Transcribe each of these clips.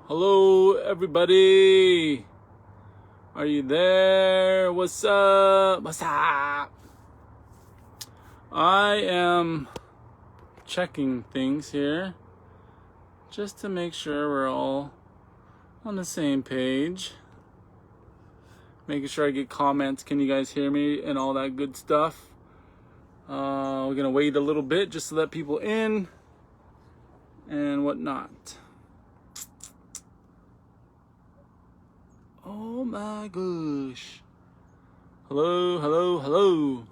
Hello, everybody. Are you there? What's up? What's up? I am checking things here just to make sure we're all on the same page. Making sure I get comments. Can you guys hear me? And all that good stuff. We're going to wait a little bit just to let people in and whatnot. Oh my gosh. Hello, hello, hello.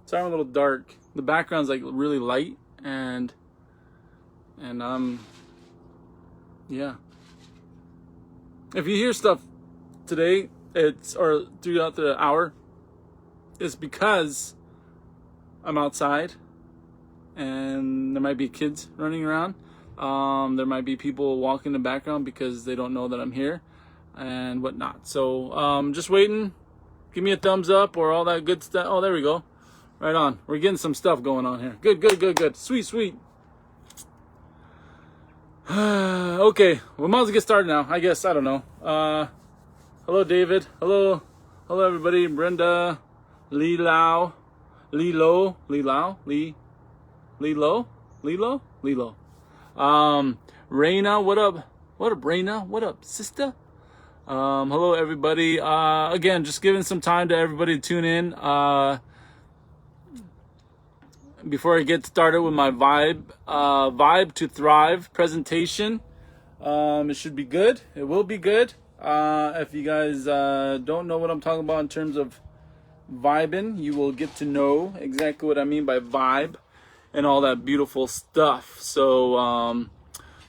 Sorry, I'm a little dark. The background's like really light and yeah. If you hear stuff today, or throughout the hour, it's because I'm outside and there might be kids running around. There might be people walking in the background because they don't know that I'm here and whatnot. So just waiting. Give me a thumbs up or all that good stuff. Oh, there we go. Right on. We're getting some stuff going on here. Good, good, good, good. Sweet, sweet. Okay, we might as well get started now. I guess. I don't know. Hello, David. Hello, everybody. Brenda, Lilo. Raina, what up? What up, Raina? What up, sister? Hello, everybody. Again, just giving some time to everybody to tune in. Before I get started with my Vibe to Thrive presentation, it should be good. It will be good. If you guys don't know what I'm talking about in terms of vibing, you will get to know exactly what I mean by vibe and all that beautiful stuff. So,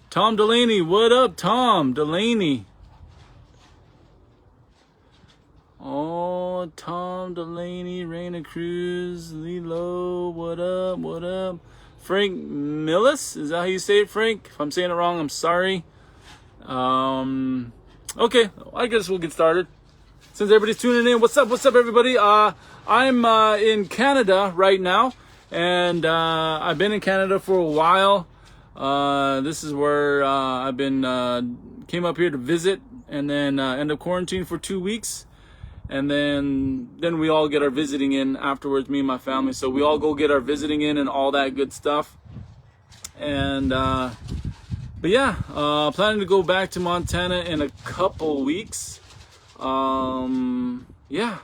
Tom Delaney, what up, Tom Delaney? Oh, Tom Delaney, Raina Cruz, Lilo, what up, what up? Frank Millis, is that how you say it, Frank? If I'm saying it wrong, I'm sorry. Okay, I guess we'll get started. Since everybody's tuning in, what's up, everybody? I'm in Canada right now. And I've been in Canada for a while. This is where I've been, came up here to visit and then end up quarantined for 2 weeks. And then we all get our visiting in afterwards, me and my family. So we all go get our visiting in and all that good stuff. And, but yeah, planning to go back to Montana in a couple weeks. Yeah.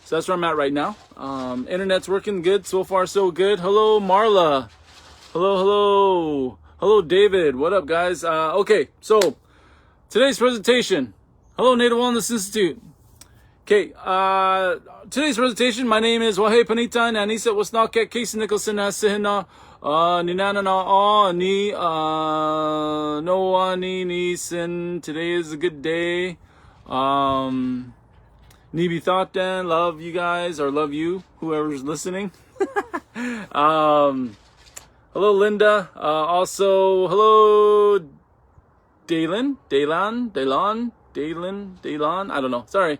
So that's where I'm at right now. Internet's working good. So far, so good. Hello, Marla. Hello, David. What up, guys? Okay, so today's presentation. Hello, Native Wellness Institute. Okay, today's presentation, my name is Wahe Panita, Nanisa Wasnaket, Kasey Nicholson, Asihina, Ninana, Ni, Noa, Ni, Nisin. Today is a good day. Nibi Thoughtan, love you guys, or love you, whoever's listening. Hello, Linda. Also, hello, Dalen. I don't know. Sorry.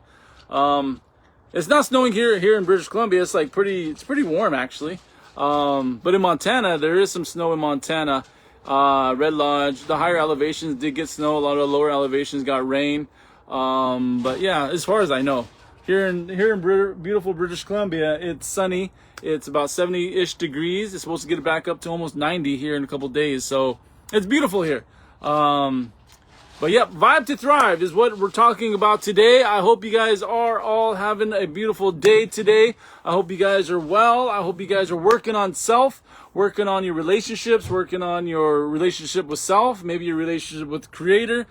It's not snowing here in British Columbia. It's like it's pretty warm actually. But in Montana, there is some snow in Montana. Red Lodge, the higher elevations did get snow. A lot of the lower elevations got rain. But yeah, as far as I know, here in beautiful British Columbia, it's sunny. It's about 70-ish degrees. It's supposed to get it back up to almost 90 here in a couple days. So it's beautiful here. But yeah, Vibe to Thrive is what we're talking about today. I hope you guys are all having a beautiful day today. I hope you guys are well. I hope you guys are working on self, working on your relationships, working on your relationship with self, maybe your relationship with the Creator,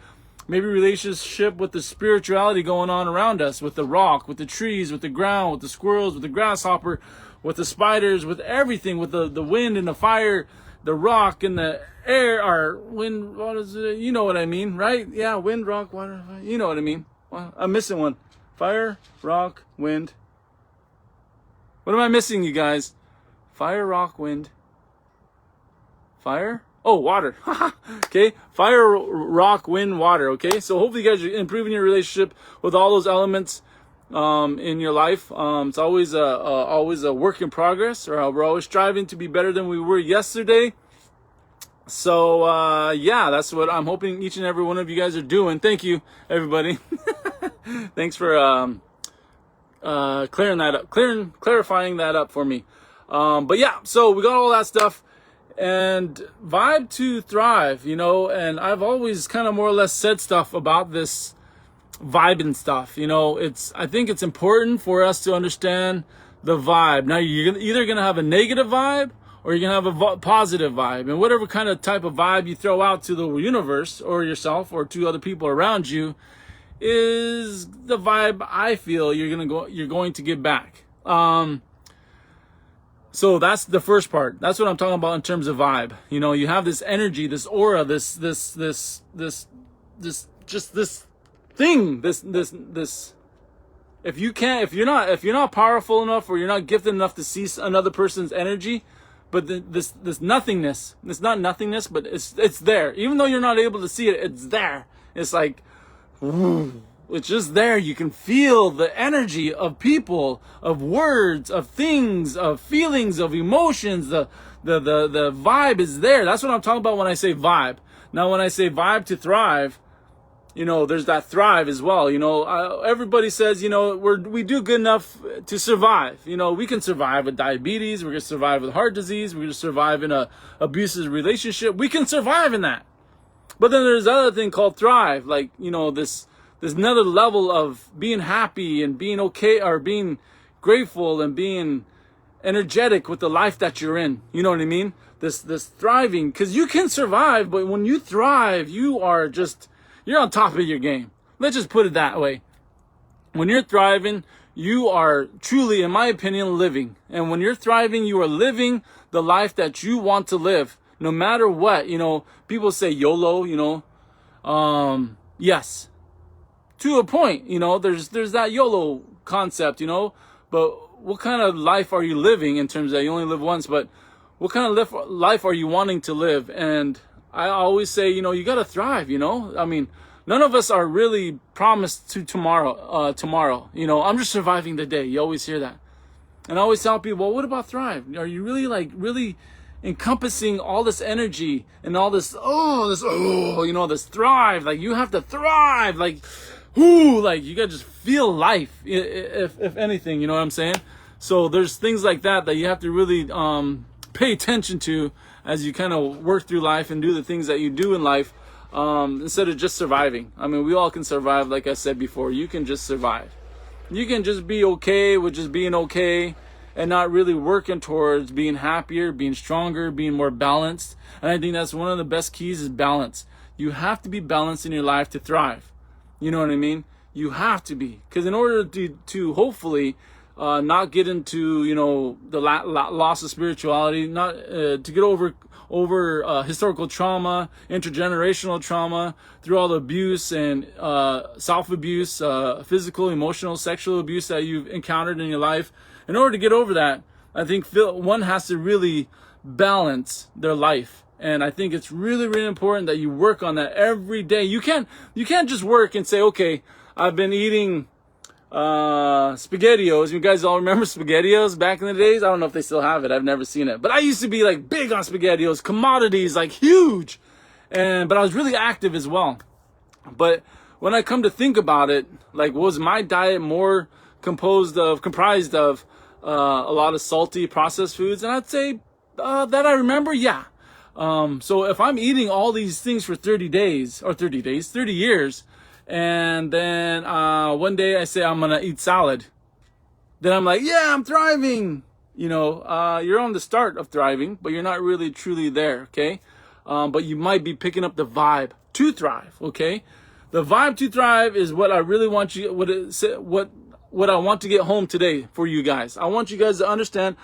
maybe relationship with the spirituality going on around us, with the rock, with the trees, with the ground, with the squirrels, with the grasshopper, with the spiders, with everything, with the wind and the fire, the rock and the air, or wind, what is it? You know what I mean, right? Yeah, wind, rock, water, you know what I mean. Well, I'm missing one. Fire, rock, wind. What am I missing, you guys? Fire, rock, wind. Fire? Oh, water. Okay. Fire, rock, wind, water. Okay. So hopefully you guys are improving your relationship with all those elements in your life. It's always a work in progress, or we're always striving to be better than we were yesterday. So yeah, that's what I'm hoping each and every one of you guys are doing. Thank you, everybody. Thanks for clarifying that up for me. But yeah, so we got all that stuff, and vibe to thrive, and I've always kind of more or less said stuff about this vibe and stuff. I think it's important for us to understand the vibe. Now, you're either going to have a negative vibe or you're going to have a positive vibe. And whatever kind of type of vibe you throw out to the universe or yourself or to other people around you is the vibe I feel you're going to get back. So that's the first part. That's what I'm talking about in terms of vibe. You have this energy, this aura, this thing, this. If you're not powerful enough, or you're not gifted enough to see another person's energy, but this nothingness, it's not nothingness, but it's there. Even though you're not able to see it, it's there. It's like, it's just there. You can feel the energy of people, of words, of things, of feelings, of emotions. The vibe is there. That's what I'm talking about when I say vibe. Now, when I say vibe to thrive, there's that thrive as well. Everybody says, we do good enough to survive. We can survive with diabetes. We're going to survive with heart disease. We're going to survive in a abusive relationship. We can survive in that. But then there's another thing called thrive. Like, there's another level of being happy and being okay, or being grateful and being energetic with the life that you're in. You know what I mean? This thriving, because you can survive, but when you thrive, you're on top of your game. Let's just put it that way. When you're thriving, you are truly, in my opinion, living. And when you're thriving, you are living the life that you want to live, no matter what. People say YOLO, yes, to a point. There's that YOLO concept, but what kind of life are you living, in terms that you only live once, but what kind of life are you wanting to live? And I always say, you got to thrive, I mean, none of us are really promised to tomorrow. I'm just surviving the day. You always hear that. And I always tell people, well, what about thrive? Are you really encompassing all this energy and all this thrive? Like, you have to thrive. Like, you got to just feel life, if anything, you know what I'm saying? So there's things like that you have to really pay attention to as you kind of work through life and do the things that you do in life, instead of just surviving. I mean, we all can survive. Like I said before, you can just survive. You can just be okay with just being okay and not really working towards being happier, being stronger, being more balanced. And I think that's one of the best keys is balance. You have to be balanced in your life to thrive. You know what I mean? You have to be. Because in order to hopefully not get into, the loss of spirituality, not to get over historical trauma, intergenerational trauma, through all the abuse and self-abuse, physical, emotional, sexual abuse that you've encountered in your life. In order to get over that, I think one has to really balance their life. And I think it's really, really important that you work on that every day. You can't just work and say, okay, I've been eating SpaghettiOs. You guys all remember SpaghettiOs back in the days? I don't know if they still have it. I've never seen it. But I used to be big on SpaghettiOs, commodities, huge. But I was really active as well. But when I come to think about it, was my diet more comprised of a lot of salty processed foods? And I'd say that I remember, yeah. So if I'm eating all these things for 30 years, and then one day I say I'm gonna eat salad, then I'm like, yeah, I'm thriving. You're on the start of thriving, but you're not really truly there, okay? But you might be picking up the vibe to thrive, okay? The vibe to thrive is what I really want you, what I want to get home today for you guys. I want you guys to understand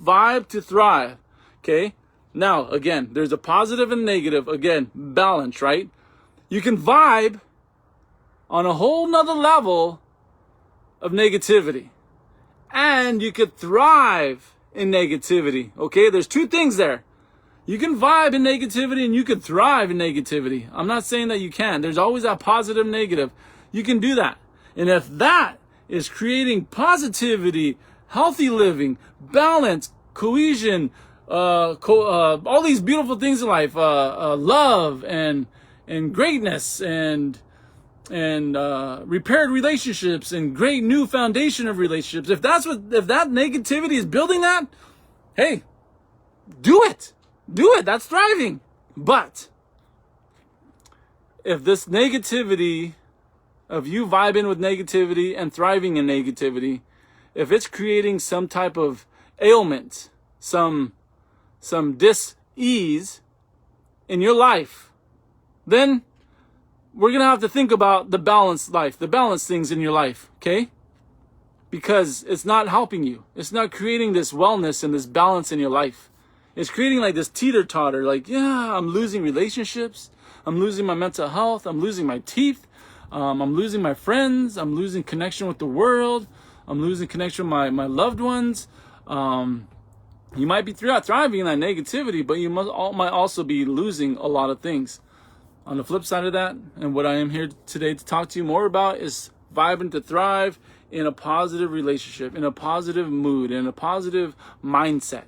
vibe to thrive, okay? Now, again, there's a positive and negative. Again, balance, right? You can vibe on a whole nother level of negativity. And you could thrive in negativity, okay? There's two things there. You can vibe in negativity and you can thrive in negativity. I'm not saying that you can. There's always that positive, negative. You can do that. And if that is creating positivity, healthy living, balance, cohesion, all these beautiful things in life, love and greatness and repaired relationships and great new foundation of relationships. If that negativity is building that, hey, do it. That's thriving. But if this negativity of you vibing with negativity and thriving in negativity, if it's creating some type of ailment, some dis-ease in your life, then we're going to have to think about the balanced life, the balanced things in your life, okay? Because it's not helping you. It's not creating this wellness and this balance in your life. It's creating like this teeter-totter, like, yeah, I'm losing relationships. I'm losing my mental health. I'm losing my teeth. I'm losing my friends. I'm losing connection with the world. I'm losing connection with my loved ones. You might be thriving in that negativity, but you might also be losing a lot of things. On the flip side of that, and what I am here today to talk to you more about, is vibing to thrive in a positive relationship, in a positive mood, in a positive mindset.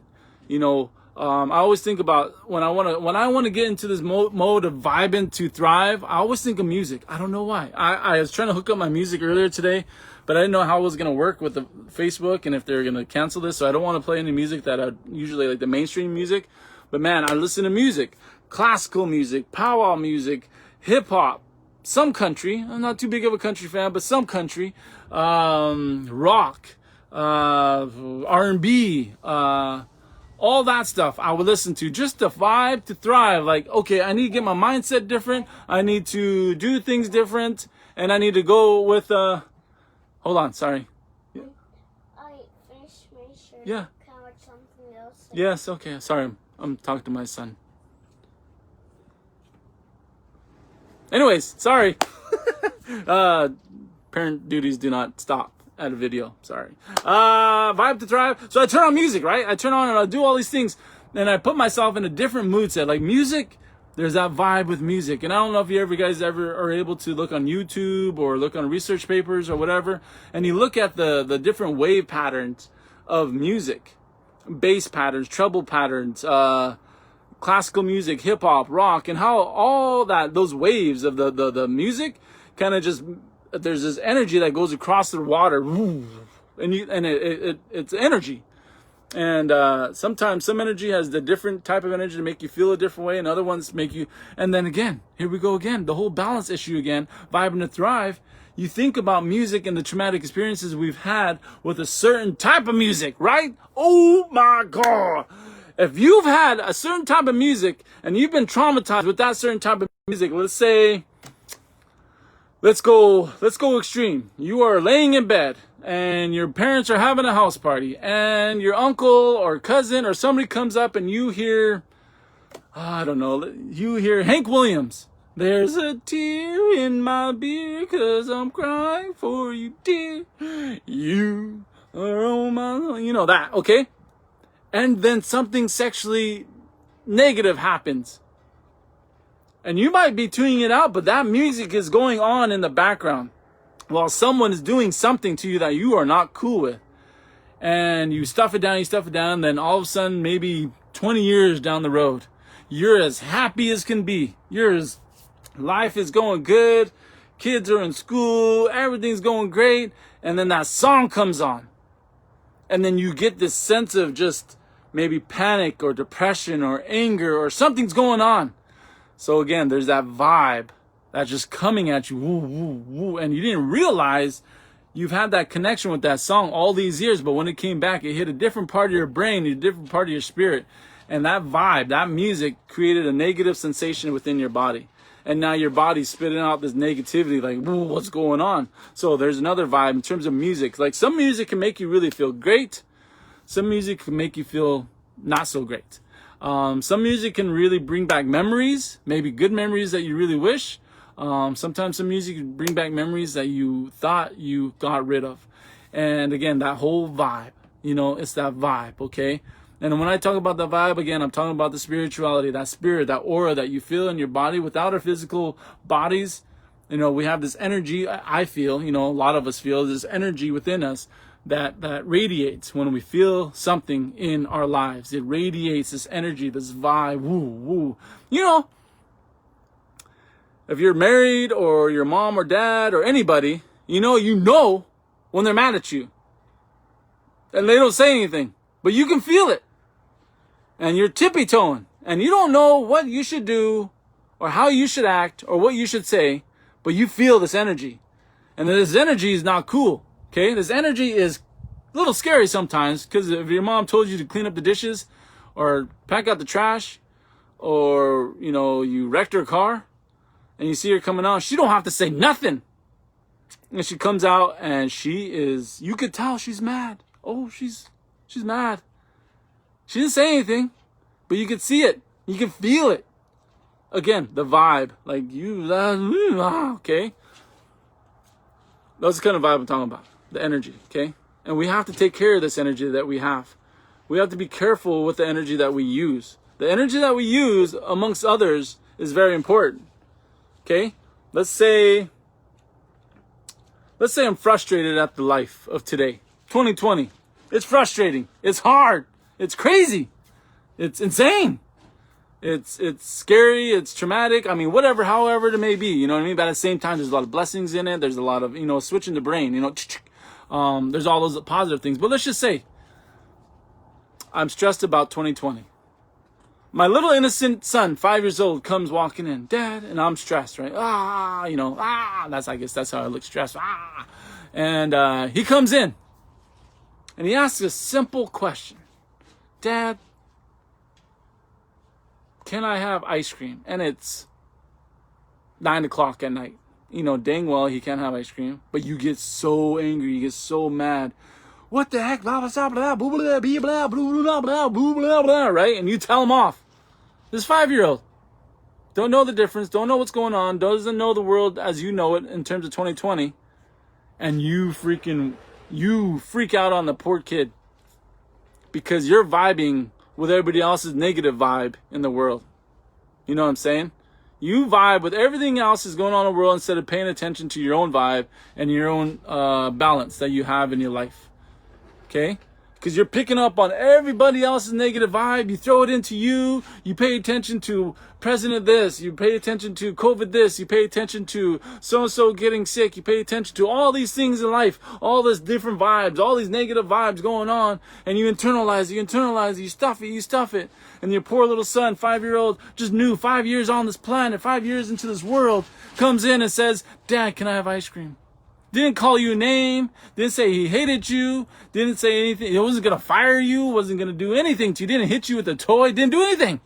You know, I always think about when I want to get into this mode of vibing to thrive, I always think of music. I don't know why. I was trying to hook up my music earlier today, but I didn't know how it was going to work with the Facebook and if they're going to cancel this. So I don't want to play any music that I usually like, the mainstream music. But man, I listen to music, classical music, powwow music, hip hop, some country. I'm not too big of a country fan, but some country, rock, R&B, all that stuff I would listen to just to vibe, to thrive. Like, okay, I need to get my mindset different. I need to do things different. And I need to go with, hold on, sorry. Yeah. I finished my shirt. Yeah. Can I watch something else? Yes, okay. Sorry, I'm talking to my son. Anyways, sorry. Parent duties do not stop at a video. Sorry. Vibe to thrive. So I turn on music, right? I turn on and I do all these things. And I put myself in a different mood set. Like music, there's that vibe with music. And I don't know if you guys ever are able to look on YouTube or look on research papers or whatever. And you look at the different wave patterns of music. Bass patterns, treble patterns, classical music, hip hop, rock, and how all those waves of the music kind of just, there's this energy that goes across the water, and it's energy. And sometimes some energy has the different type of energy to make you feel a different way, and other ones make you. And then again, here we go again, the whole balance issue again, vibing to thrive. You think about music and the traumatic experiences we've had with a certain type of music, right? Oh my God. If you've had a certain type of music and you've been traumatized with that certain type of music, let's say, let's go extreme. You are laying in bed and your parents are having a house party and your uncle or cousin or somebody comes up and you hear, I don't know, you hear Hank Williams. There's a tear in my beer 'cause I'm crying for you, dear. You are on my, you know that, okay? And then something sexually negative happens. And you might be tuning it out, but that music is going on in the background while someone is doing something to you that you are not cool with. And you stuff it down, then all of a sudden, maybe 20 years down the road, you're as happy as can be. Life is going good. Kids are in school. Everything's going great. And then that song comes on. And then you get this sense of just maybe panic or depression or anger or something's going on. So again, there's that vibe that's just coming at you, woo, woo, woo, and you didn't realize you've had that connection with that song all these years, but when it came back, it hit a different part of your brain, a different part of your spirit, and that vibe, that music created a negative sensation within your body. And now your body's spitting out this negativity, like, whoa, what's going on? So there's another vibe in terms of music. Like some music can make you really feel great. Some music can make you feel not so great. Some music can really bring back memories, maybe good memories that you really wish. Sometimes some music can bring back memories that you thought you got rid of. And again, that whole vibe, it's that vibe, okay? And when I talk about the vibe, again, I'm talking about the spirituality, that spirit, that aura that you feel in your body without our physical bodies. We have this energy, I feel, a lot of us feel this energy within us that radiates when we feel something in our lives. It radiates this energy, this vibe, woo, woo. You know, if you're married or your mom or dad or anybody, you know when they're mad at you. And they don't say anything, but you can feel it. And you're tippy-toeing, and you don't know what you should do or how you should act or what you should say, but you feel this energy. And this energy is not cool, okay? This energy is a little scary sometimes, because if your mom told you to clean up the dishes or pack out the trash, or, you wrecked her car and you see her coming out, she don't have to say nothing. And she comes out and you could tell she's mad. Oh, she's mad. She didn't say anything, but you can see it. You can feel it. Again, the vibe. Like, okay? That's the kind of vibe I'm talking about. The energy, okay? And we have to take care of this energy that we have. We have to be careful with the energy that we use. The energy that we use, amongst others, is very important. Okay? Let's say I'm frustrated at the life of today. 2020. It's frustrating. It's hard. It's crazy. It's insane. It's scary. It's traumatic. I mean, whatever, however it may be. You know what I mean? But at the same time, there's a lot of blessings in it. There's a lot of, switching the brain. There's all those positive things. But let's just say I'm stressed about 2020. My little innocent son, 5 years old, comes walking in. Dad, and I'm stressed, right? I guess that's how I look, stressed. And he comes in. And he asks a simple question. Dad, can I have ice cream? And it's 9 o'clock at night. Dang well he can't have ice cream. But you get so angry. You get so mad. What the heck? Blah, blah, blah, blah, blah, blah, blah, blah, blah, blah, blah, right? And you tell him off. This 5-year-old. Don't know the difference. Don't know what's going on. Doesn't know the world as you know it in terms of 2020. And you freak out on the poor kid. Because you're vibing with everybody else's negative vibe in the world. You know what I'm saying? You vibe with everything else that's going on in the world instead of paying attention to your own vibe and your own balance that you have in your life. Okay? Because you're picking up on everybody else's negative vibe. You throw it into you. You pay attention to President this. You pay attention to COVID this. You pay attention to so-and-so getting sick. You pay attention to all these things in life. All these different vibes. All these negative vibes going on. And you internalize it. You stuff it. And your poor little son, 5-year-old, just new 5 years on this planet, 5 years into this world, comes in and says, Dad, can I have ice cream? Didn't call you a name. Didn't say he hated you. Didn't say anything. He wasn't going to fire you. Wasn't going to do anything to you. Didn't hit you with a toy. Didn't do anything.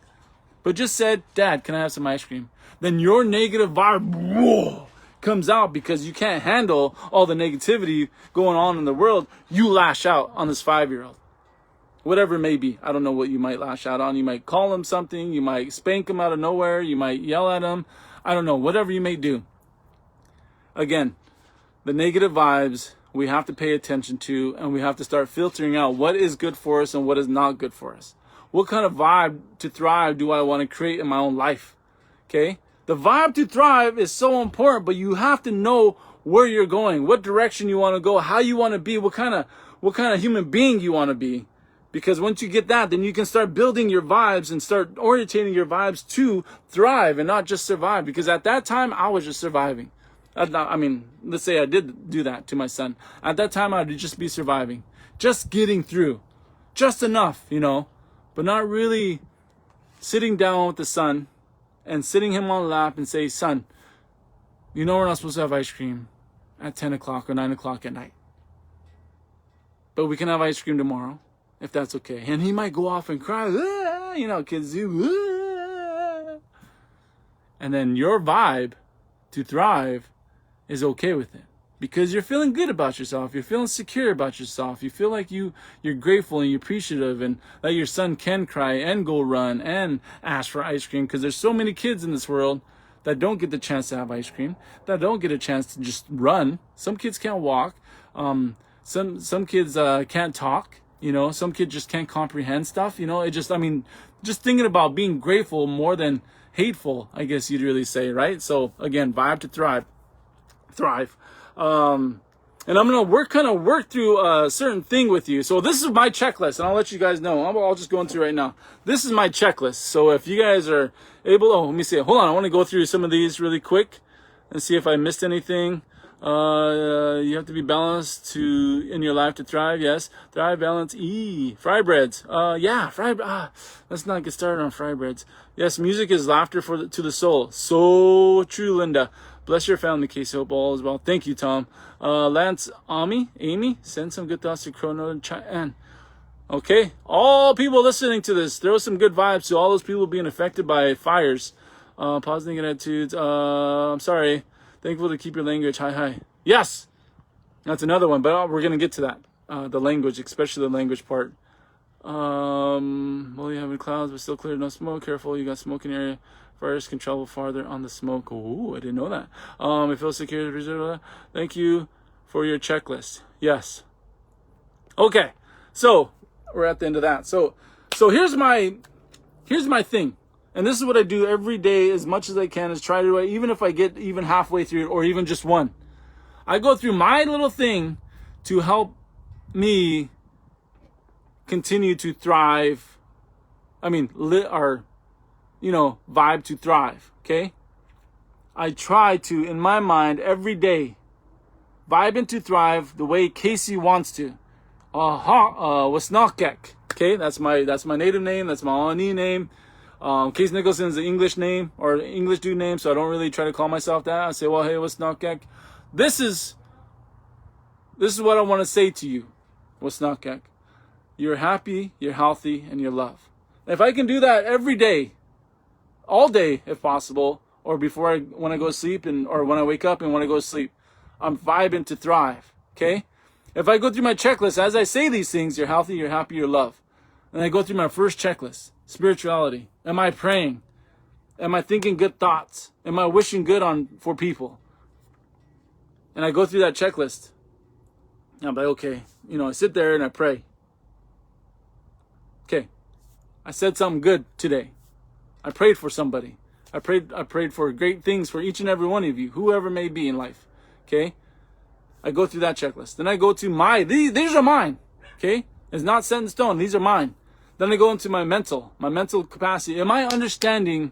But just said, Dad, can I have some ice cream? Then your negative vibe comes out because you can't handle all the negativity going on in the world. You lash out on this 5-year-old. Whatever it may be. I don't know what you might lash out on. You might call him something. You might spank him out of nowhere. You might yell at him. I don't know. Whatever you may do. Again, the negative vibes we have to pay attention to, and we have to start filtering out what is good for us and what is not good for us. What kind of vibe to thrive do I want to create in my own life? Okay? The vibe to thrive is so important, but you have to know where you're going, what direction you want to go, how you want to be, what kind of human being you want to be. Because once you get that, then you can start building your vibes and start orientating your vibes to thrive and not just survive. Because at that time, I was just surviving. Let's say I did do that to my son. At that time, I'd just be surviving. Just getting through. Just enough, But not really sitting down with the son and sitting him on the lap and say, son, we're not supposed to have ice cream at 10 o'clock or 9 o'clock at night. But we can have ice cream tomorrow, if that's okay. And he might go off and cry, kids do. And then your vibe to thrive is okay with it because you're feeling good about yourself. You're feeling secure about yourself. You feel like you're grateful and you're appreciative and that your son can cry and go run and ask for ice cream, because there's so many kids in this world that don't get the chance to have ice cream, that don't get a chance to just run. Some kids can't walk. Some kids can't talk. Some kids just can't comprehend stuff. Just thinking about being grateful more than hateful, I guess you'd really say, right? So again, vibe to thrive. And I'm going to kind of work through a certain thing with you. So this is my checklist, and I'll let you guys know. I'll just go into it right now. This is my checklist. So if you guys are able, let me see. Hold on. I want to go through some of these really quick and see if I missed anything. You have to be balanced in your life to thrive. Yes. Thrive, balance, fry breads. Let's not get started on fry breads. Yes. Music is laughter to the soul. So true, Linda. Bless your family, Kasey. Hope all is well. Thank you, Tom. Lance, Amy, send some good thoughts to Chrono and okay. All people listening to this, throw some good vibes to all those people being affected by fires. Positive attitudes. I'm sorry. Thankful to keep your language. Hi. Yes. That's another one, but we're going to get to that. The language, especially the language part. Well, you have clouds, but still clear. No smoke. Careful. You got smoke in your area. Fires can travel farther on the smoke. Ooh, I didn't know that. It feels secure. Thank you for your checklist. Yes. Okay. So we're at the end of that. So here's my thing. And this is what I do every day as much as I can, is try to, even if I get even halfway through it or even just one, I go through my little thing to help me continue to thrive. Vibe to thrive. Okay. I try to, in my mind, every day, vibe and to thrive the way Kasey wants to. Wasnakek. Okay. That's my native name. That's my Aani name. Kasey Nicholson is the English name or English dude name, so I don't really try to call myself that. I say, well, hey, what's Nakek? This is what I want to say to you. What's Nakek? You're happy, you're healthy, and you're loved. If I can do that every day, all day if possible, or when I go to sleep or when I wake up and when I go to sleep, I'm vibing to thrive. Okay? If I go through my checklist, as I say these things, you're healthy, you're happy, you're loved. And I go through my first checklist. Spirituality. Am I praying? Am I thinking good thoughts? Am I wishing good for people? And I go through that checklist. And I'm like, okay, I sit there and I pray. Okay, I said something good today. I prayed for somebody. I prayed for great things for each and every one of you, whoever may be in life. Okay, I go through that checklist. Then I go to these are mine. Okay, it's not set in stone. These are mine. Then I go into my mental capacity. Am I understanding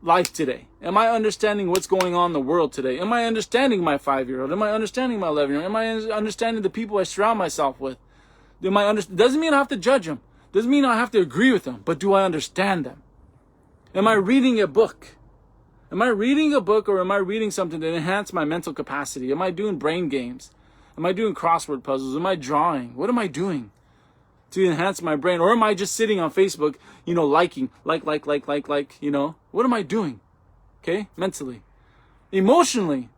life today? Am I understanding what's going on in the world today? Am I understanding my 5-year-old? Am I understanding my 11-year-old? Am I understanding the people I surround myself with? Doesn't mean I have to judge them. Doesn't mean I have to agree with them. But do I understand them? Am I reading a book? Am I reading a book, or am I reading something to enhance my mental capacity? Am I doing brain games? Am I doing crossword puzzles? Am I drawing? What am I doing to enhance my brain? Or am I just sitting on Facebook, liking, like, what am I doing? Okay, mentally. Emotionally,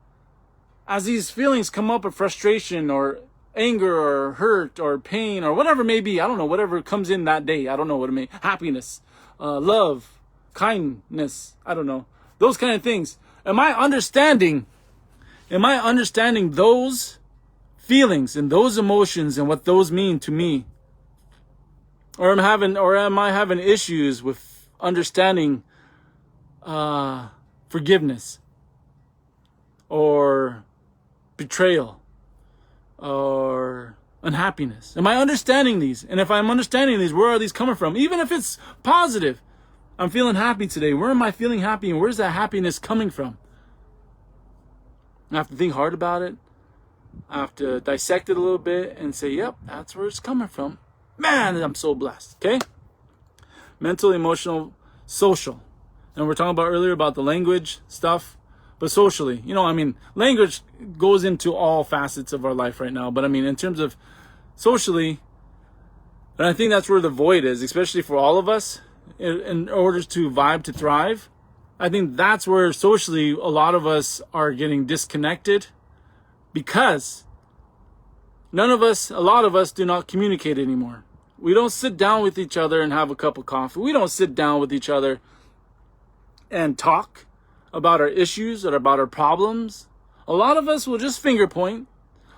as these feelings come up of frustration or anger or hurt or pain or whatever it may be, I don't know, whatever comes in that day, I don't know what it may, happiness, love, kindness, I don't know, those kind of things. Am I understanding those feelings and those emotions and what those mean to me? Or am I having issues with understanding forgiveness or betrayal or unhappiness? Am I understanding these? And if I'm understanding these, where are these coming from? Even if it's positive, I'm feeling happy today. Where am I feeling happy, and where's that happiness coming from? I have to think hard about it. I have to dissect it a little bit and say, yep, that's where it's coming from. Man, I'm so blessed. Okay? Mental, emotional, social. And we're talking about earlier about the language stuff, but socially, language goes into all facets of our life right now. But in terms of socially, and I think that's where the void is, especially for all of us, in order to vibe, to thrive. I think that's where socially a lot of us are getting disconnected, because a lot of us do not communicate anymore. We don't sit down with each other and have a cup of coffee. We don't sit down with each other and talk about our issues or about our problems. A lot of us will just finger point.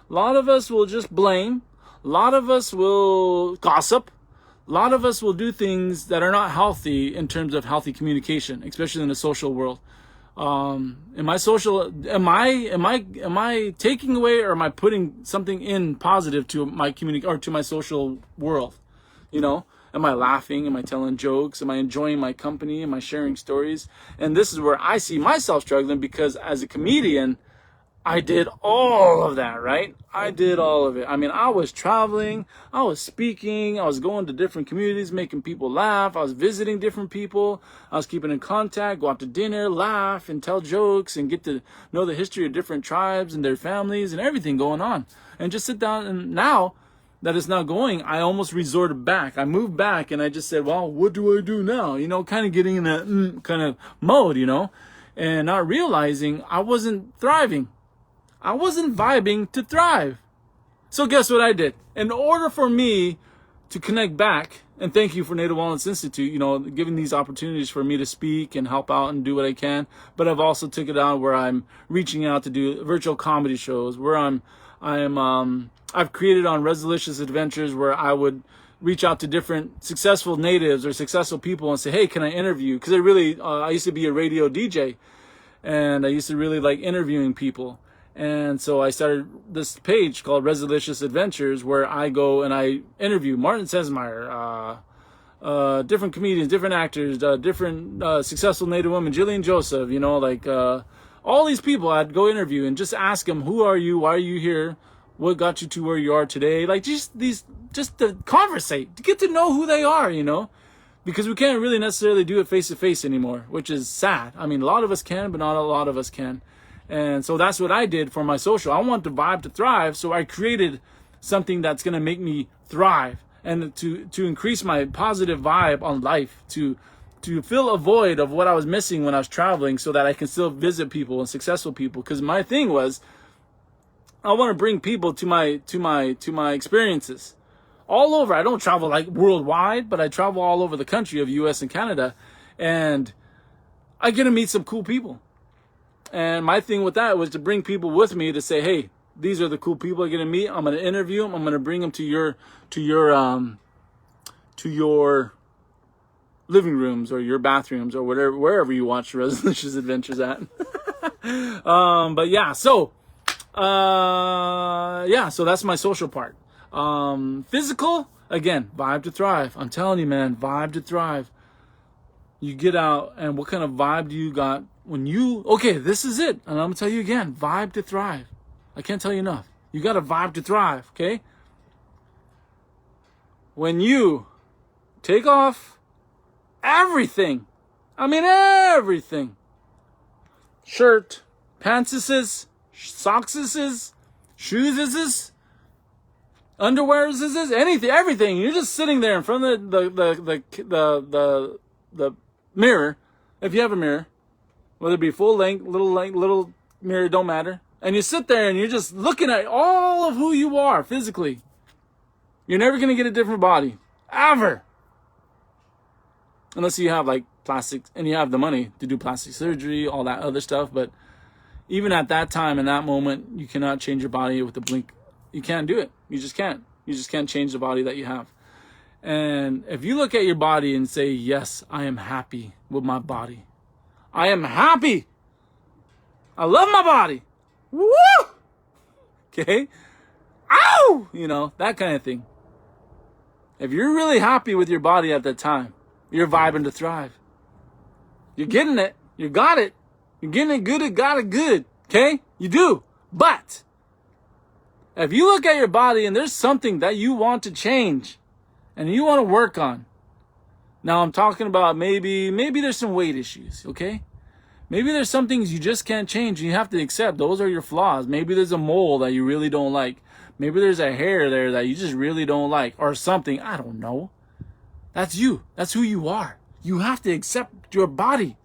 A lot of us will just blame. A lot of us will gossip. A lot of us will do things that are not healthy in terms of healthy communication, especially in the social world. Am I social? Am I taking away, or am I putting something in positive to my community or to my social world? You know, am I laughing? Am I telling jokes? Am I enjoying my company? Am I sharing stories? And this is where I see myself struggling, because as a comedian, I did all of that, right? I did all of it. I mean, I was traveling, I was speaking, I was going to different communities, making people laugh. I was visiting different people. I was keeping in contact, go out to dinner, laugh and tell jokes and get to know the history of different tribes and their families and everything going on. And just sit down, and now that it's not going, I almost resorted back. I moved back and I just said, well, what do I do now? You know, kind of getting in that kind of mode, you know, and not realizing I wasn't thriving. I wasn't vibing to thrive. So guess what I did? In order for me to connect back, and thank you for Native Wellness Institute, you know, giving these opportunities for me to speak and help out and do what I can. But I've also took it on where I'm reaching out to do virtual comedy shows, where I've created on Resolicious Adventures, where I would reach out to different successful natives or successful people and say, hey, can I interview? Because I used to be a radio DJ, and I used to really like interviewing people. And so I started this page called Resolicious Adventures, where I go and I interview Martin Sesmeyer, different comedians, different actors, different successful Native women, Jillian Joseph, you know, like all these people I'd go interview and just ask them, who are you? Why are you here? What got you to where you are today? Like just to conversate, to get to know who they are, you know, because we can't really necessarily do it face to face anymore, which is sad. I mean, a lot of us can, but not a lot of us can. And so that's what I did for my social. I want the vibe to thrive, so I created something that's going to make me thrive, and to increase my positive vibe on life, to fill a void of what I was missing when I was traveling, so that I can still visit people and successful people. Because my thing was, I want to bring people to my experiences all over. I don't travel like worldwide, but I travel all over the country of US and Canada, and I get to meet some cool people. And my thing with that was to bring people with me to say, hey, these are the cool people I'm going to meet. I'm going to interview them. I'm going to bring them to your living rooms or your bathrooms or whatever, wherever you watch Resolicious Adventures at. But yeah, so that's my social part. Physical, again, vibe to thrive. I'm telling you, man, vibe to thrive. You get out, and what kind of vibe do you got when okay, this is it. And I'm going to tell you again, vibe to thrive. I can't tell you enough. You got a vibe to thrive, okay? When you take off everything, I mean everything, shirt, pantses, sockses, shoeses, underwears, anything, everything. You're just sitting there in front of the mirror, if you have a mirror, whether it be full length, little mirror, don't matter. And you sit there and you're just looking at all of who you are physically. You're never going to get a different body, ever. Unless you have like plastic, and you have the money to do plastic surgery, all that other stuff. But even at that time, in that moment, you cannot change your body with a blink. You can't do it. You just can't. You just can't change the body that you have. And if you look at your body and say, yes, I am happy with my body. I am happy. I love my body. Woo! Okay? Ow! You know, that kind of thing. If you're really happy with your body at that time, you're vibing to thrive. You're getting it. You got it. You're getting it good. It got it good. Okay? You do. But if you look at your body and there's something that you want to change and you want to work on, now I'm talking about maybe there's some weight issues, okay? Maybe there's some things you just can't change and you have to accept. Those are your flaws. Maybe there's a mole that you really don't like. Maybe there's a hair there that you just really don't like, or something. I don't know. That's you. That's who you are. You have to accept your body.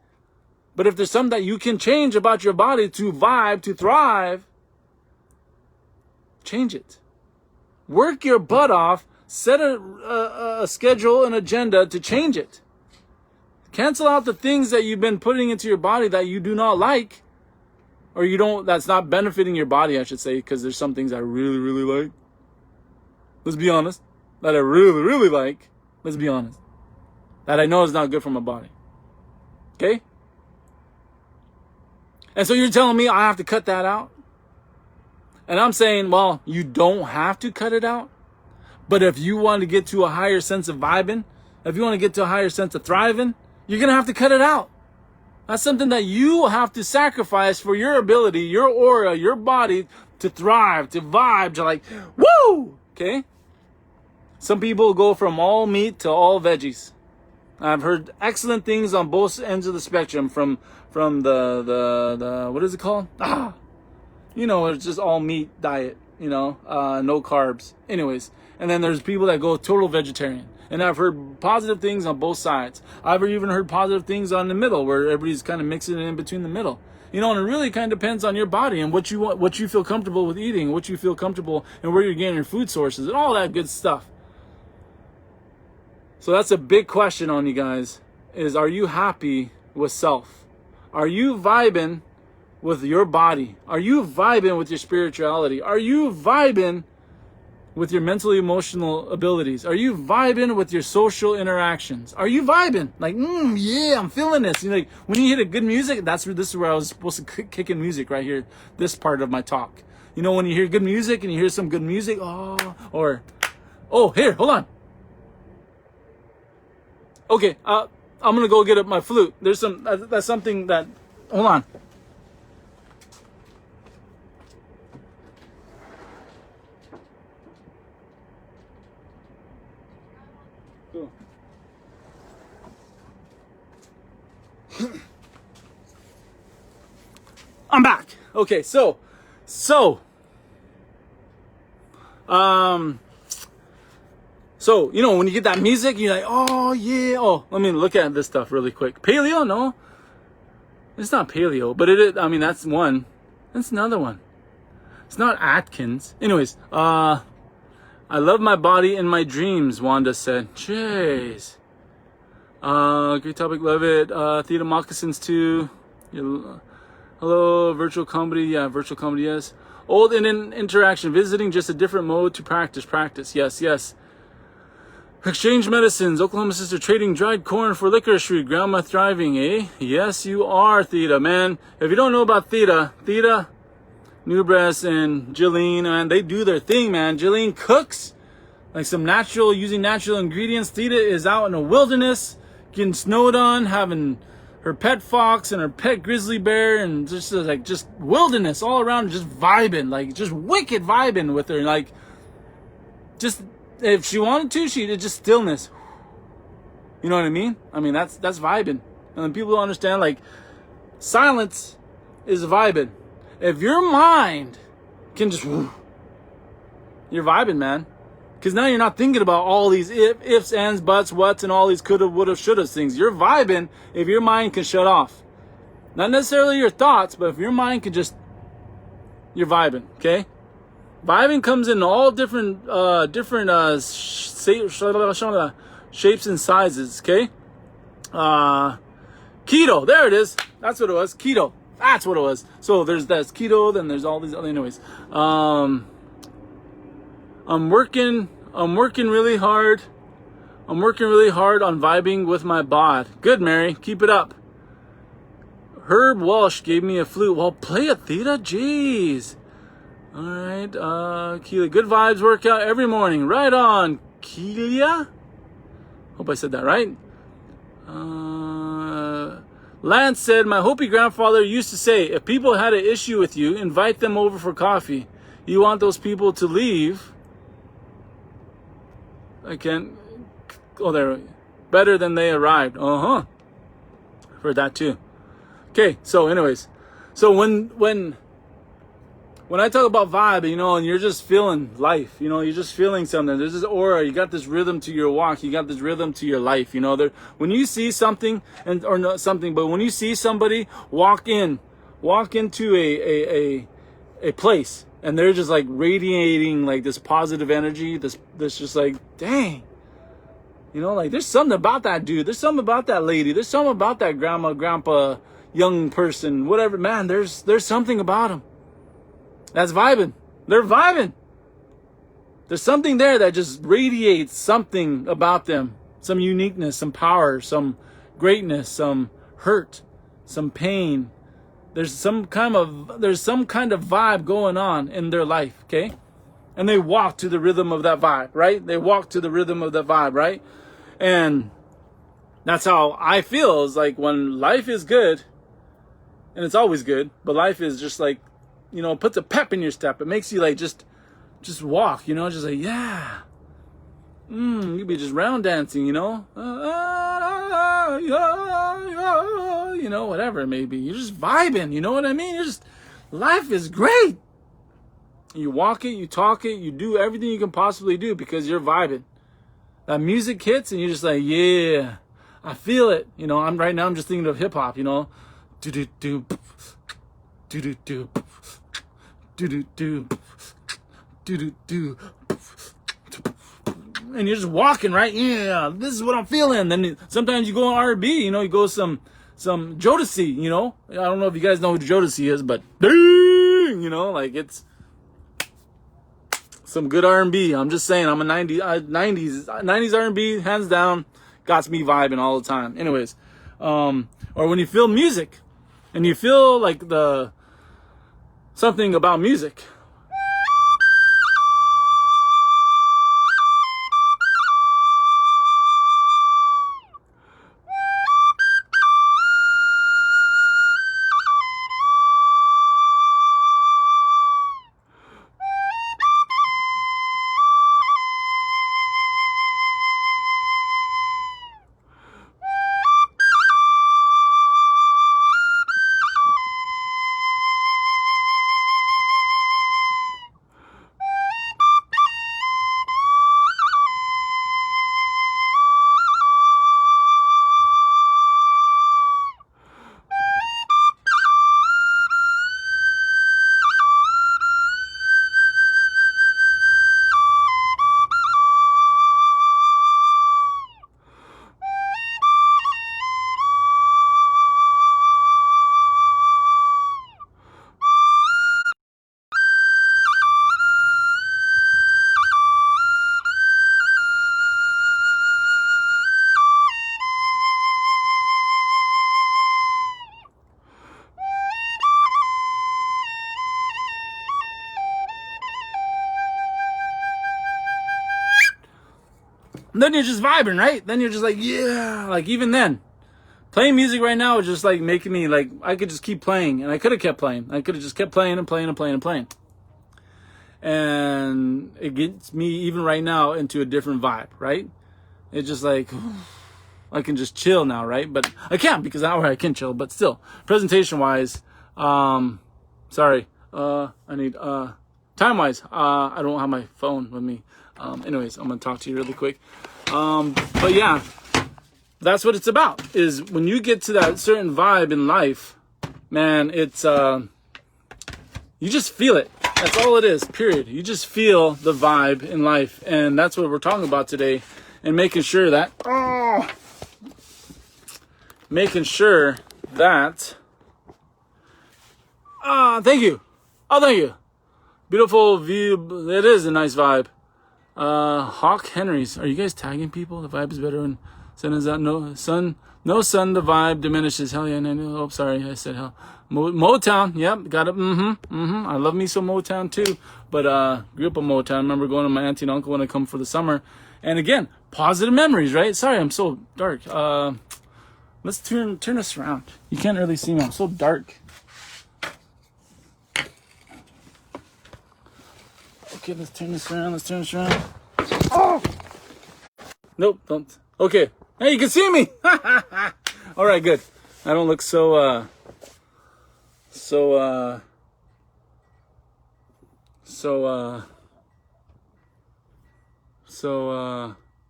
But if there's something that you can change about your body to vibe, to thrive, change it. Work your butt off. Set a schedule, an agenda to change it. Cancel out the things that you've been putting into your body that you do not like, or that's not benefiting your body, I should say, because there's some things I really, really like. Let's be honest. That I really, really like. Let's be honest. That I know is not good for my body. Okay? And so you're telling me I have to cut that out? And I'm saying, well, you don't have to cut it out. But if you want to get to a higher sense of vibing, if you want to get to a higher sense of thriving, you're going to have to cut it out. That's something that you have to sacrifice for your ability, your aura, your body to thrive, to vibe, to like, woo! Okay? Some people go from all meat to all veggies. I've heard excellent things on both ends of the spectrum from the what is it called? It's just all meat diet, no carbs. Anyways, and then there's people that go total vegetarian. And I've heard positive things on both sides. I've even heard positive things on the middle, where everybody's kind of mixing it in between the middle. And it really kind of depends on your body and what you want, what you feel comfortable with eating, what you feel comfortable, and where you're getting your food sources and all that good stuff. So that's a big question on you guys, is are you happy with self? Are you vibing with your body? Are you vibing with your spirituality? Are you vibing with your mental emotional abilities? Are you vibing with your social interactions? Are you vibing? Like, yeah, I'm feeling this. Like when you hit a good music, this is where I was supposed to kick in music right here, this part of my talk. When you hear good music and you hear some good music, here, hold on. Okay, I'm gonna go get up my flute. There's that's something that, hold on. Cool. I'm back. Okay, so, when you get that music, you're like, oh, yeah. Oh, let me look at this stuff really quick. Paleo? No. It's not paleo, but it is. I mean, that's one. That's another one. It's not Atkins. Anyways, I love my body and my dreams, Wanda said. Jeez. Great topic. Love it. Theta moccasins too. Hello, virtual comedy. Yeah, virtual comedy, yes. Old and in interaction. Visiting, just a different mode to practice. Yes. Exchange medicines. Oklahoma sister trading dried corn for licorice. Grandma thriving, eh? Yes, you are, Theta, man. If you don't know about Theta, Newbrass and Jillian, man, they do their thing, man. Jillian cooks like using natural ingredients. Theta is out in the wilderness, getting snowed on, having her pet fox and her pet grizzly bear, and just wilderness all around, just vibing, like just wicked vibing with her, like just. If she wanted to, she'd just stillness. You know what I mean? I mean, that's vibing. And then people don't understand, like, silence is vibing. If your mind can just, you're vibing, man. Because now you're not thinking about all these ifs, ands, buts, whats, and all these coulda, woulda, shoulda things. You're vibing if your mind can shut off. Not necessarily your thoughts, but if your mind can just, you're vibing, okay? Vibing comes in all different shapes and sizes, okay? Keto, there it is. That's what it was. Keto. That's what it was. So that's keto, then there's all these other, anyways. I'm working really hard. I'm working really hard on vibing with my bod. Good, Mary. Keep it up. Herb Walsh gave me a flute. Well, play a Theta. Jeez. All right, Keelia, good vibes workout every morning. Right on, Keelia. Hope I said that right. Lance said, my Hopi grandfather used to say, if people had an issue with you, invite them over for coffee. You want those people to leave. Better than they arrived. Heard that too. Okay, so anyways, so when I talk about vibe, and you're just feeling life, you're just feeling something. There's this aura. You got this rhythm to your walk. You got this rhythm to your life. When you see something, but when you see somebody walk into a place, and they're just like radiating like this positive energy, this just like, dang, like there's something about that dude. There's something about that lady. There's something about that grandma, grandpa, young person, whatever. Man, there's something about them. That's vibing. They're vibing. There's something there that just radiates something about them. Some uniqueness, some power, some greatness, some hurt, some pain. there's some kind of vibe going on in their life, okay? And they walk to the rhythm of that vibe, right? They walk to the rhythm of that vibe, right? And that's how I feel, is like when life is good, and it's always good, but life is just like, you know, puts a pep in your step. It makes you like just walk, you know, just like, yeah. You be just round dancing, you know, you know, whatever it may be. You're just vibing, you know what I mean? Life is great. You walk it, you talk it, you do everything you can possibly do because you're vibing. That music hits and you're just like, yeah, I feel it. You know, I'm just thinking of hip hop, you know, do do do, do do do, do do do, do do do. And you're just walking, right? Yeah, this is what I'm feeling. Then sometimes you go on R&B, you know, you go some Jodeci, you know. I don't know if you guys know who Jodeci is, but ding, you know, like it's some good R&B. I'm just saying, I'm a 90s R&B, hands down, got me vibing all the time. Anyways, or when you feel music and you feel like something about music. And then you're just vibing, right? Then you're just like, yeah. Like even then, playing music right now is just like making me like, I could just keep playing. And I could have kept playing. I could have just kept playing and playing and playing and playing. And it gets me even right now into a different vibe, right? It's just like, I can just chill now, right? But I can't because I can chill. But still, presentation wise, sorry, I need, time wise, I don't have my phone with me. Anyways, I'm gonna talk to you really quick. But yeah, that's what it's about, is when you get to that certain vibe in life, man, it's, you just feel it. That's all it is, period. You just feel the vibe in life. And that's what we're talking about today. And making sure that, thank you. Oh, thank you. Beautiful view. It is a nice vibe. Hawk Henry's. Are you guys tagging people? The vibe is better when sun is out. No sun, the vibe diminishes. Hell yeah. No, oh, sorry. I said hell. Motown. Yep. Got it. I love me some Motown too. But, grew up in Motown. I remember going to my auntie and uncle when I come for the summer. And again, positive memories, right? Sorry, I'm so dark. Let's turn us around. You can't really see me. I'm so dark. Okay, let's turn this around. Oh! Nope, don't. Okay. Hey, you can see me! All right, good. I don't look so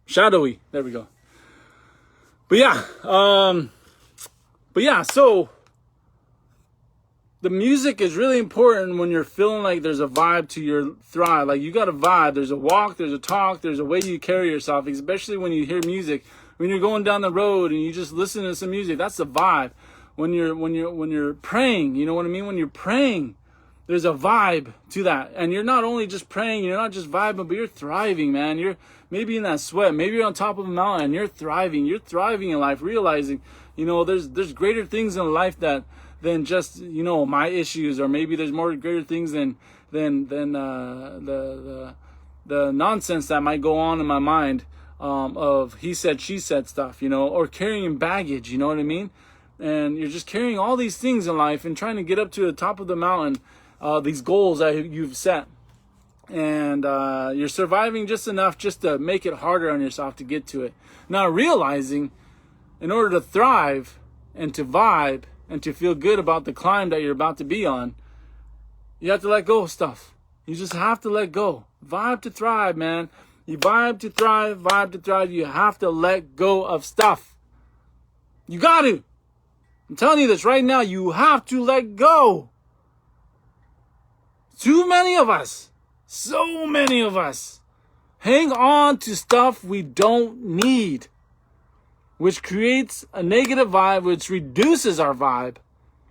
shadowy. There we go. But yeah, so the music is really important when you're feeling like there's a vibe to your thrive. Like you got a vibe, there's a walk, there's a talk, there's a way you carry yourself, especially when you hear music. When you're going down the road and you just listen to some music, that's the vibe. When you're praying, you know what I mean? When you're praying, there's a vibe to that. And you're not only just praying, you're not just vibing, but you're thriving, man. You're maybe in that sweat, maybe you're on top of a mountain, you're thriving in life, realizing, you know, there's greater things in life that than just, you know, my issues, or maybe there's more greater things than the nonsense that might go on in my mind, of he said, she said stuff, you know, or carrying baggage, you know what I mean? And you're just carrying all these things in life and trying to get up to the top of the mountain, these goals that you've set. And you're surviving just enough just to make it harder on yourself to get to it. Not realizing, in order to thrive and to vibe and to feel good about the climb that you're about to be on, you have to let go of stuff. You just have to let go. Vibe to thrive, man. You vibe to thrive, vibe to thrive. You have to let go of stuff. You got to. I'm telling you this right now. You have to let go. Too many of us, so many of us, hang on to stuff we don't need, which creates a negative vibe, which reduces our vibe.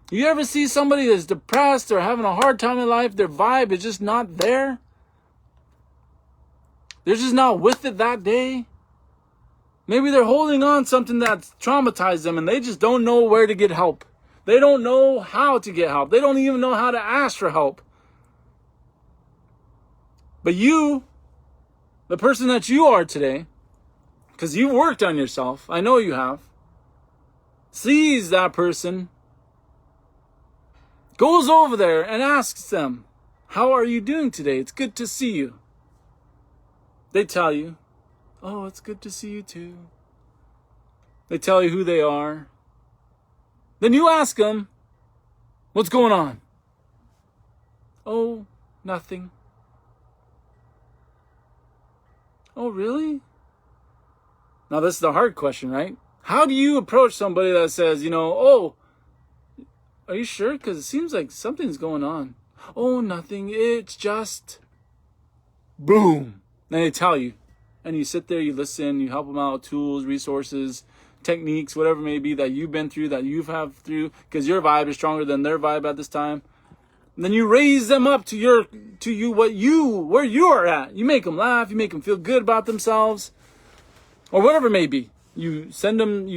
You ever see somebody that's depressed or having a hard time in life, their vibe is just not there? They're just not with it that day. Maybe they're holding on to something that's traumatized them and they just don't know where to get help. They don't know how to get help. They don't even know how to ask for help. But you, the person that you are today, because you've worked on yourself, I know you have, sees that person, goes over there and asks them, how are you doing today? It's good to see you. They tell you, oh, it's good to see you too. They tell you who they are. Then you ask them, what's going on? Oh, nothing. Oh, really? Now, this is the hard question, right? How do you approach somebody that says, you know, oh, are you sure? Because it seems like something's going on. Oh, nothing. It's just boom. Then they tell you. And you sit there, you listen, you help them out, tools, resources, techniques, whatever it may be that you've been through, that you've had through, because your vibe is stronger than their vibe at this time. And then you raise them up to where you are at. You make them laugh, you make them feel good about themselves, or whatever it may be. You send them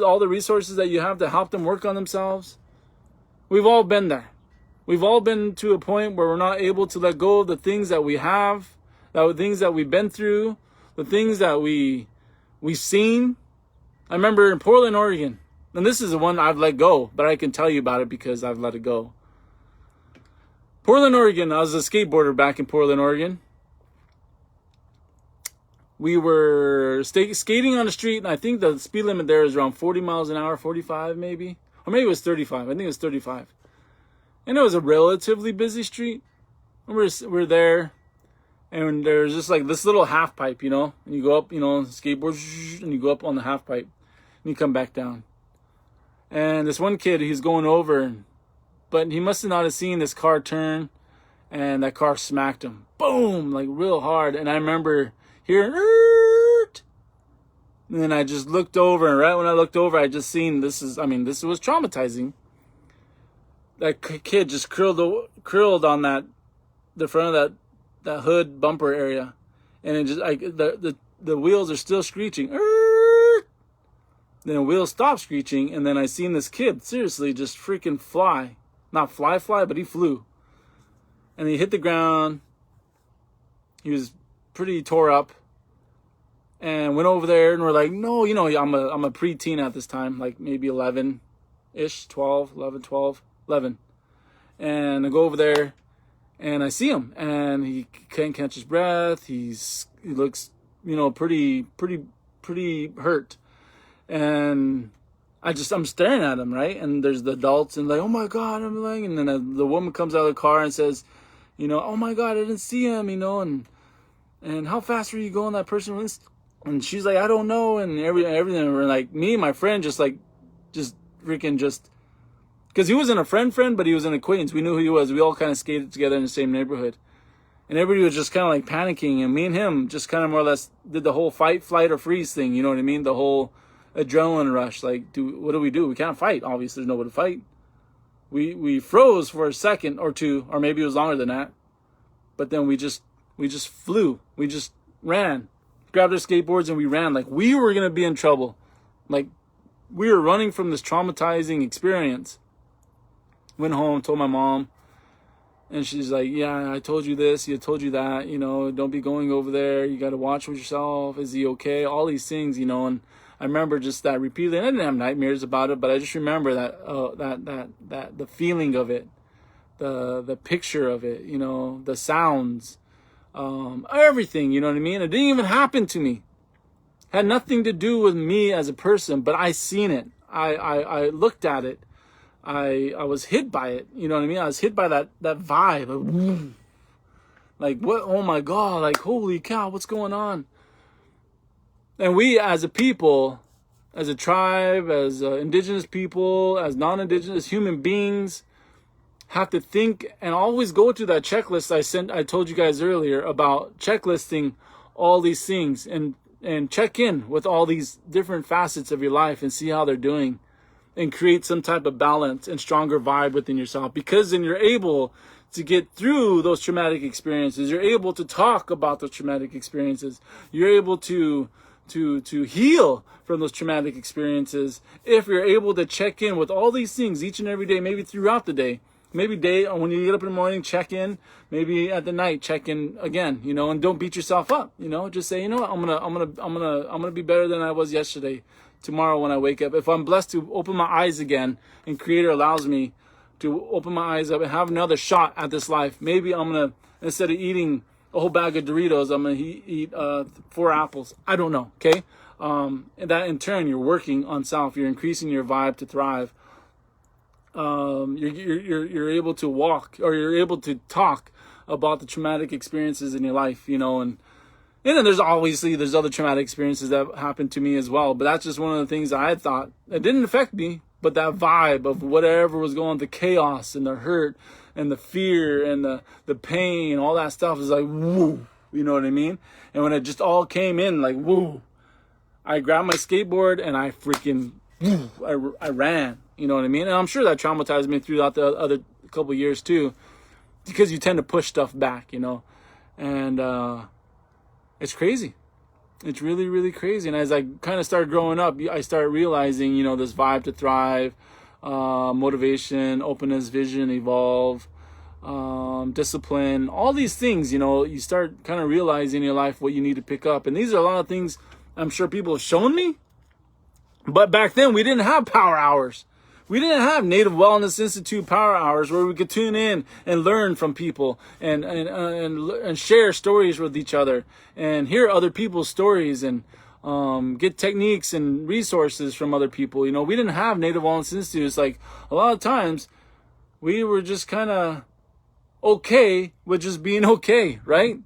all the resources that you have to help them work on themselves. We've all been there. We've all been to a point where we're not able to let go of the things that we have, the things that we've been through, the things that we've seen. I remember in Portland, Oregon, and this is the one I've let go, but I can tell you about it because I've let it go. Portland, Oregon, I was a skateboarder back in Portland, Oregon. We were skating on the street, and I think the speed limit there is around 40 miles an hour, 45 maybe. Or maybe it was 35. I think it was 35. And it was a relatively busy street. And we're there, and there's just like this little half pipe, you know. And you go up, you know, skateboard, and you go up on the half pipe. And you come back down. And this one kid, he's going over, but he must have not have seen this car turn, and that car smacked him. Boom! Like real hard. And I remember hearing, and then I just looked over, and right when I looked over, I just seen this was traumatizing. That kid just curled on the front of that hood bumper area, and it just the wheels are still screeching. Then the wheels stopped screeching, and then I seen this kid seriously just freaking fly. Not fly, but he flew. And he hit the ground. He was pretty tore up. And went over there, and we're like, no, you know, I'm a preteen at this time, like maybe 11-ish, 11. And I go over there, and I see him, and he can't catch his breath. He looks, you know, pretty hurt. And I'm staring at him, right? And there's the adults, and like, oh my God, I'm like, and then the woman comes out of the car and says, you know, oh my God, I didn't see him, you know, and how fast were you going? That person was, and she's like, I don't know, and everything. And we're like, me and my friend just because he wasn't a friend, but he was an acquaintance. We knew who he was. We all kind of skated together in the same neighborhood. And everybody was just kind of like panicking, and me and him just kind of more or less did the whole fight, flight, or freeze thing. You know what I mean? The whole adrenaline rush. Like, what do? We can't fight. Obviously, there's nobody to fight. We froze for a second or two, or maybe it was longer than that. But then we just flew. We just ran, grabbed our skateboards, and we ran like we were gonna be in trouble. Like we were running from this traumatizing experience. Went home, told my mom, and she's like, yeah, I told you this, I told you that, don't be going over there. You got to watch with yourself. Is he okay? All these things, and I remember just that repeatedly. I didn't have nightmares about it, but I just remember that the feeling of it, the picture of it, the sounds, everything, you know what I mean? It didn't even happen to me. Had nothing to do with me as a person, but I seen it. I looked at it. I was hit by it. You know what I mean? I was hit by that vibe. Like, what? Oh my God. Like, holy cow, what's going on? And we as a people, as a tribe, as indigenous people, as non-indigenous human beings, have to think and always go through that checklist I told you guys earlier about checklisting all these things and check in with all these different facets of your life and see how they're doing and create some type of balance and stronger vibe within yourself, because then you're able to get through those traumatic experiences. You're able to talk about those traumatic experiences. You're able to heal from those traumatic experiences if you're able to check in with all these things each and every day, maybe throughout the day. Maybe when you get up in the morning, check in. Maybe at the night, check in again. And don't beat yourself up. Just say, what, I'm gonna be better than I was yesterday. Tomorrow when I wake up, if I'm blessed to open my eyes again, and Creator allows me to open my eyes up and have another shot at this life, maybe I'm gonna, instead of eating a whole bag of Doritos, I'm gonna eat 4 apples. I don't know. Okay, and that in turn, you're working on self. You're increasing your vibe to thrive. You're able to walk, or you're able to talk about the traumatic experiences in your life, and then there's other traumatic experiences that happened to me as well, but that's just one of the things I thought it didn't affect me, but that vibe of whatever was going on, the chaos and the hurt and the fear and the pain, all that stuff is like, woo, you know what I mean? And when it just all came in like, woo, I grabbed my skateboard and I freaking, woo, I ran. You know what I mean? And I'm sure that traumatized me throughout the other couple of years too, because you tend to push stuff back, and it's crazy. It's really, really crazy. And as I kind of started growing up, I started realizing, this vibe to thrive, motivation, openness, vision, evolve, discipline, all these things, you start kind of realizing in your life what you need to pick up. And these are a lot of things I'm sure people have shown me. But back then we didn't have power hours. We didn't have Native Wellness Institute power hours where we could tune in and learn from people and share stories with each other and hear other people's stories and get techniques and resources from other people. We didn't have Native Wellness Institutes. Like, a lot of times we were just kind of okay with just being okay, right?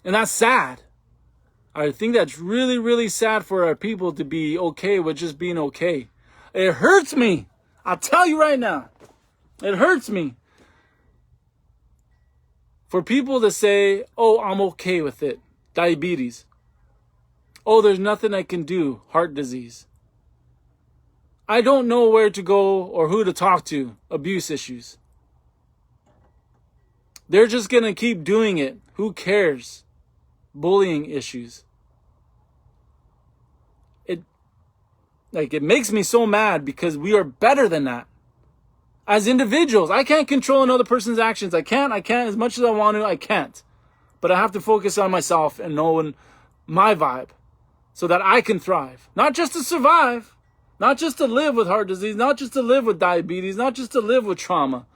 And that's sad. I think that's really, really sad for our people to be okay with just being okay. It hurts me. I'll tell you right now. It hurts me for people to say, oh, I'm okay with it. Diabetes. Oh, there's nothing I can do. Heart disease. I don't know where to go or who to talk to. Abuse issues. They're just going to keep doing it. Who cares? Bullying issues. It makes me so mad because we are better than that. As individuals, I can't control another person's actions. I can't as much as I want to, I can't. But I have to focus on myself and knowing my vibe so that I can thrive. Not just to survive, not just to live with heart disease, not just to live with diabetes, not just to live with trauma.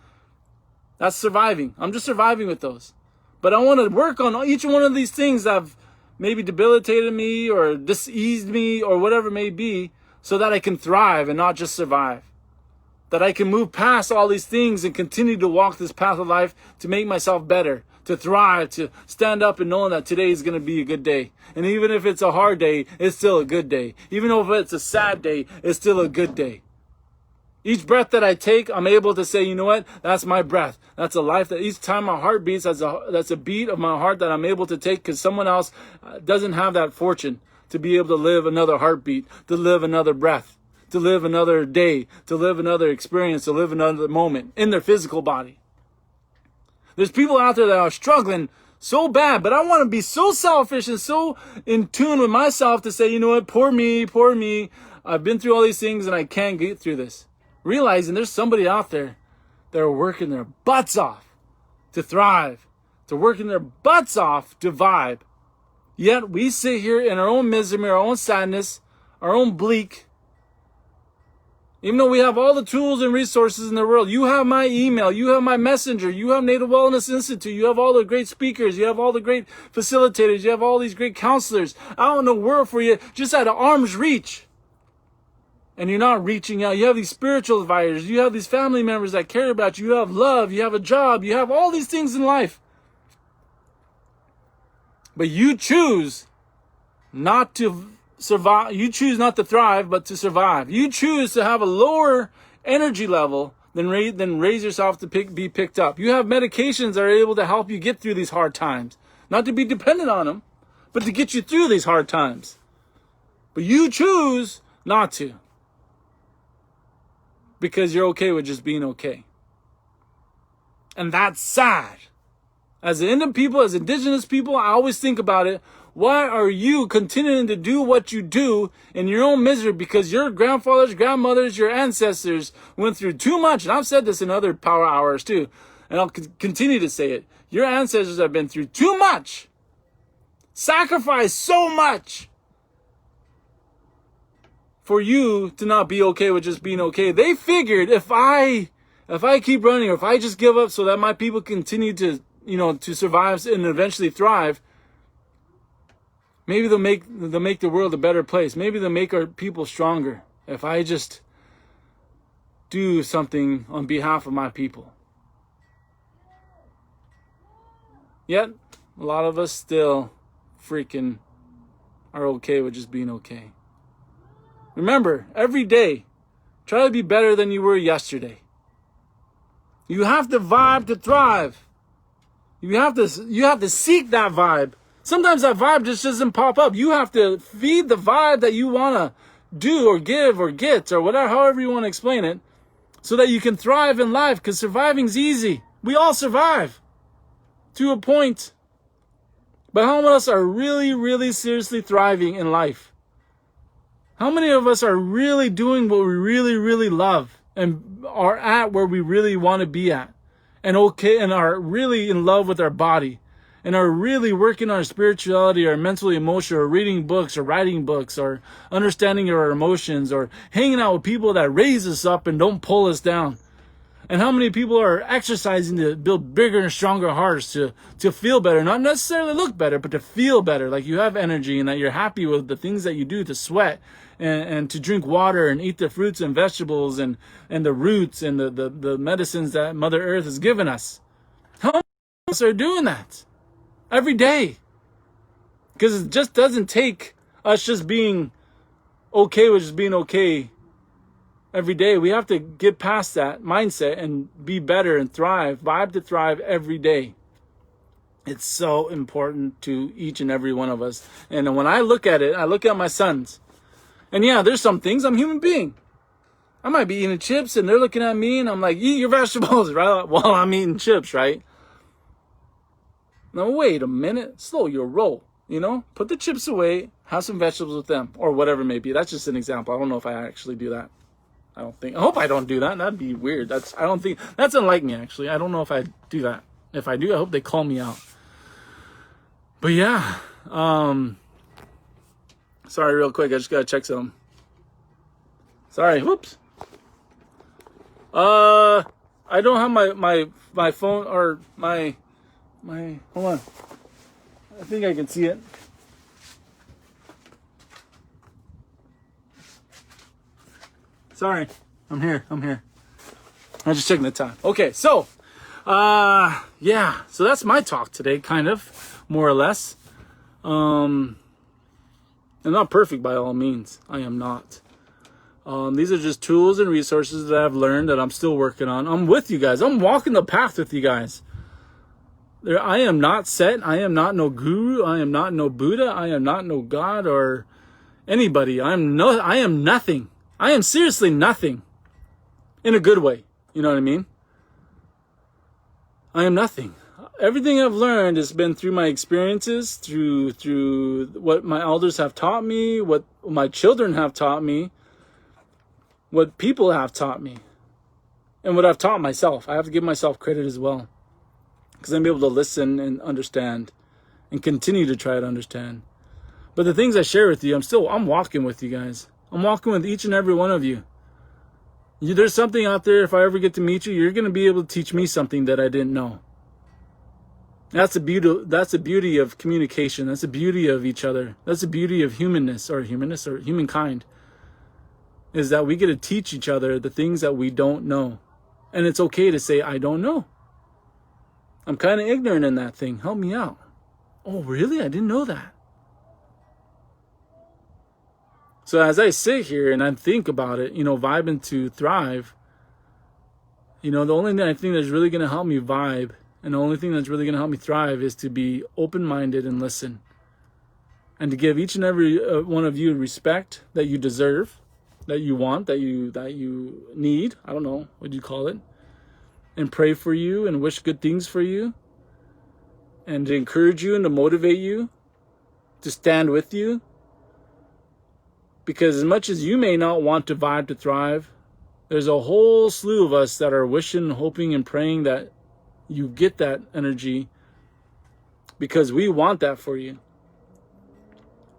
That's surviving. I'm just surviving with those. But I want to work on each one of these things that have maybe debilitated me or diseased me or whatever it may be, so that I can thrive and not just survive. That I can move past all these things and continue to walk this path of life to make myself better, to thrive, to stand up and knowing that today is going to be a good day. And even if it's a hard day, it's still a good day. Even if it's a sad day, it's still a good day. Each breath that I take, I'm able to say, you know what? That's my breath. That's a life that each time my heart beats, that's a beat of my heart that I'm able to take because someone else doesn't have that fortune to be able to live another heartbeat, to live another breath, to live another day, to live another experience, to live another moment in their physical body. There's people out there that are struggling so bad, but I want to be so selfish and so in tune with myself to say, you know what, poor me. I've been through all these things and I can't get through this. realizing there's somebody out there that are working their butts off to thrive. They're working their butts off to vibe. Yet we sit here in our own misery, our own sadness, our own bleak. Even though we have all the tools and resources in the world, you have my email, you have my messenger, you have Native Wellness Institute, you have all the great speakers, you have all the great facilitators, you have all these great counselors out in the world for you, just at arm's reach. And you're not reaching out. You have these spiritual advisors, you have these family members that care about you, you have love, you have a job, you have all these things in life. But you choose not to survive. You choose not to thrive, but to survive. You choose to have a lower energy level than raise yourself to be picked up. You have medications that are able to help you get through these hard times. Not to be dependent on them, but to get you through these hard times. But you choose not to. Because you're okay with just being okay. And that's sad. As an Indian people, as indigenous people, I always think about it. Why are you continuing to do what you do in your own misery? Because your grandfathers, grandmothers, your ancestors went through too much. And I've said this in other power hours too. And I'll continue to say it. Your ancestors have been through too much. Sacrificed so much. For you to not be okay with just being okay. They figured if I keep running, or if I just give up so that my people continue to survive and eventually thrive, maybe they'll make the world a better place. Maybe they'll make our people stronger if I just do something on behalf of my people. Yet, a lot of us still freaking are okay with just being okay. Remember, every day, try to be better than you were yesterday. You have to vibe to thrive. You have to seek that vibe. Sometimes that vibe just doesn't pop up. You have to feed the vibe that you want to do or give or get or whatever, however you want to explain it, so that you can thrive in life, because surviving's easy. We all survive to a point. But how many of us are really, really seriously thriving in life? How many of us are really doing what we really, really love and are at where we really want to be at? And are really in love with our body, and are really working on our spirituality, or mental, emotional, or reading books, or writing books, or understanding our emotions, or hanging out with people that raise us up and don't pull us down? And how many people are exercising to build bigger and stronger hearts, to feel better, not necessarily look better, but to feel better, like you have energy and that you're happy with the things that you do, to sweat and to drink water and eat the fruits and vegetables and the roots and the medicines that Mother Earth has given us. How many of us are doing that every day? Because it just doesn't take us just being okay with just being okay every day. We have to get past that mindset and be better and thrive, vibe to thrive every day. It's so important to each and every one of us. And when I look at it, I look at my sons. And yeah, there's some things, I'm a human being. I might be eating chips and they're looking at me and I'm like, eat your vegetables, right? While I'm eating chips, right? Now, wait a minute. Slow your roll, Put the chips away, have some vegetables with them, or whatever it may be. That's just an example. I don't know if I actually do that. I hope I don't do that. That'd be weird. That's unlike me, actually. I don't know if I do that. If I do, I hope they call me out. But yeah, sorry, real quick. I just gotta check something. Sorry, whoops. I don't have my phone or my, hold on. I think I can see it. Sorry, I'm here. I'm just checking the time. Okay, so, yeah, so that's my talk today, kind of, more or less. I'm not perfect by all means. I am not. These are just tools and resources that I've learned that I'm still working on. I'm with you guys. I'm walking the path with you guys. I am not set. I am not no guru. I am not no Buddha. I am not no God or anybody. I am nothing. I am seriously nothing. In a good way. You know what I mean? I am nothing. Everything I've learned has been through my experiences, through what my elders have taught me, what my children have taught me, what people have taught me. And what I've taught myself, I have to give myself credit as well, because I'm able to listen and understand and continue to try to understand. But the things I share with you, I'm walking with you guys. I'm walking with each and every one of you. There's something out there, if I ever get to meet you, you're going to be able to teach me something that I didn't know. That's the beauty of communication. That's the beauty of each other. That's the beauty of humanness or humankind, is that we get to teach each other the things that we don't know. And it's okay to say, I don't know. I'm kind of ignorant in that thing. Help me out. Oh, really? I didn't know that. So as I sit here and I think about it, vibing to thrive, the only thing I think that's really going to help me vibe, and the only thing that's really going to help me thrive, is to be open-minded and listen. And to give each and every one of you respect that you deserve, that you want, that you need. I don't know, what do you call it? And pray for you and wish good things for you. And to encourage you and to motivate you, to stand with you. Because as much as you may not want to vibe to thrive, there's a whole slew of us that are wishing, hoping, and praying that you get that energy, because we want that for you.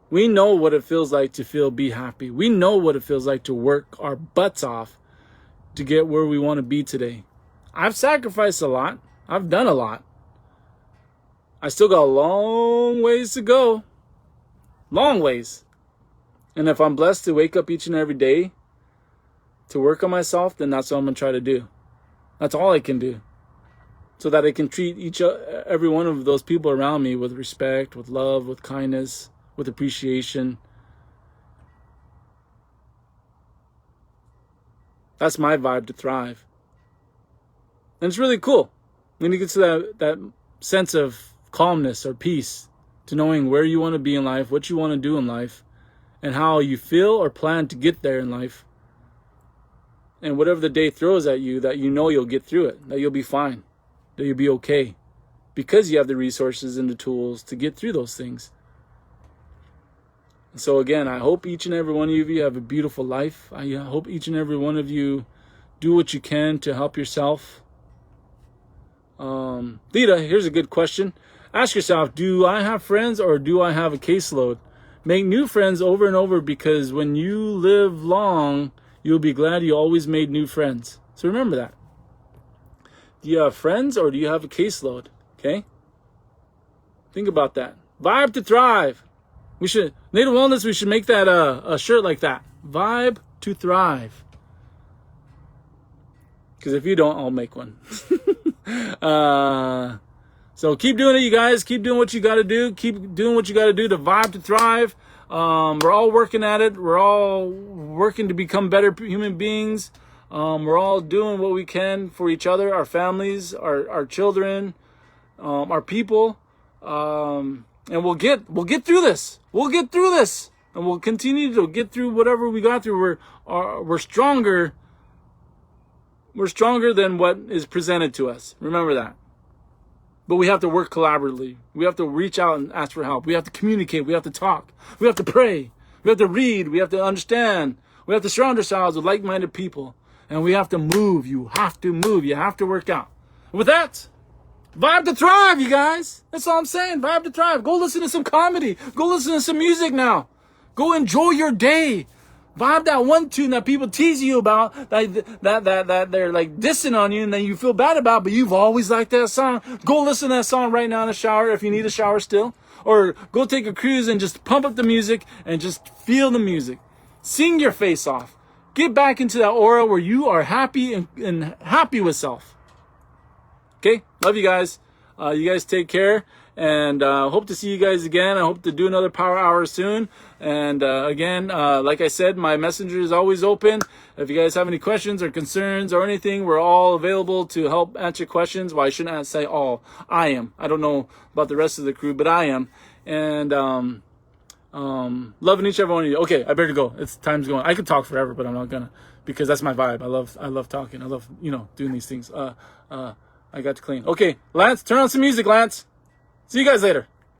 We know what it feels like to be happy. We know what it feels like to work our butts off to get where we want to be today. I've sacrificed a lot. I've done a lot. I still got a long ways to go. Long ways. And if I'm blessed to wake up each and every day to work on myself, then that's what I'm going to try to do. That's all I can do. So that I can treat every one of those people around me with respect, with love, with kindness, with appreciation. That's my vibe to thrive. And it's really cool when you get to that sense of calmness or peace, to knowing where you want to be in life, what you want to do in life, and how you feel or plan to get there in life. And whatever the day throws at you, that you'll get through it, that you'll be fine, that you'll be okay, because you have the resources and the tools to get through those things. And so again, I hope each and every one of you have a beautiful life. I hope each and every one of you do what you can to help yourself. Theta, here's a good question. Ask yourself, do I have friends or do I have a caseload? Make new friends over and over, because when you live long, you'll be glad you always made new friends. So remember that. Do you have friends or do you have a caseload? Okay? Think about that. Vibe to thrive. Native Wellness, we should make that a shirt like that. Vibe to thrive. Because if you don't, I'll make one. So keep doing it, you guys. Keep doing what you got to do. Keep doing what you got to do to vibe to thrive. We're all working at it. We're all working to become better human beings. We're all doing what we can for each other, our families, our children, our people. And we'll get through this. We'll get through this. And we'll continue to get through whatever we got through. We're stronger. We're stronger than what is presented to us. Remember that. But we have to work collaboratively. We have to reach out and ask for help. We have to communicate. We have to talk. We have to pray. We have to read. We have to understand. We have to surround ourselves with like-minded people. And we have to move. You have to move. You have to work out. And with that, vibe to thrive, you guys. That's all I'm saying. Vibe to thrive. Go listen to some comedy. Go listen to some music now. Go enjoy your day. Vibe that one tune that people tease you about, that they're like dissing on you and then you feel bad about, but you've always liked that song. Go listen to that song right now in the shower if you need a shower still. Or go take a cruise and just pump up the music and just feel the music. Sing your face off. Get back into that aura where you are happy and happy with self. Okay? Love you guys. You guys take care. And hope to see you guys again. I hope to do another power hour soon. And again, like I said, my messenger is always open. If you guys have any questions or concerns or anything, we're all available to help answer questions. Well, I shouldn't say all. I am. I don't know about the rest of the crew, but I am. And loving each and every one of you. Okay, I better go. Time's going. I could talk forever, but I'm not gonna, because that's my vibe. I love talking. I love doing these things. I got to clean. Okay, Lance, turn on some music, Lance. See you guys later.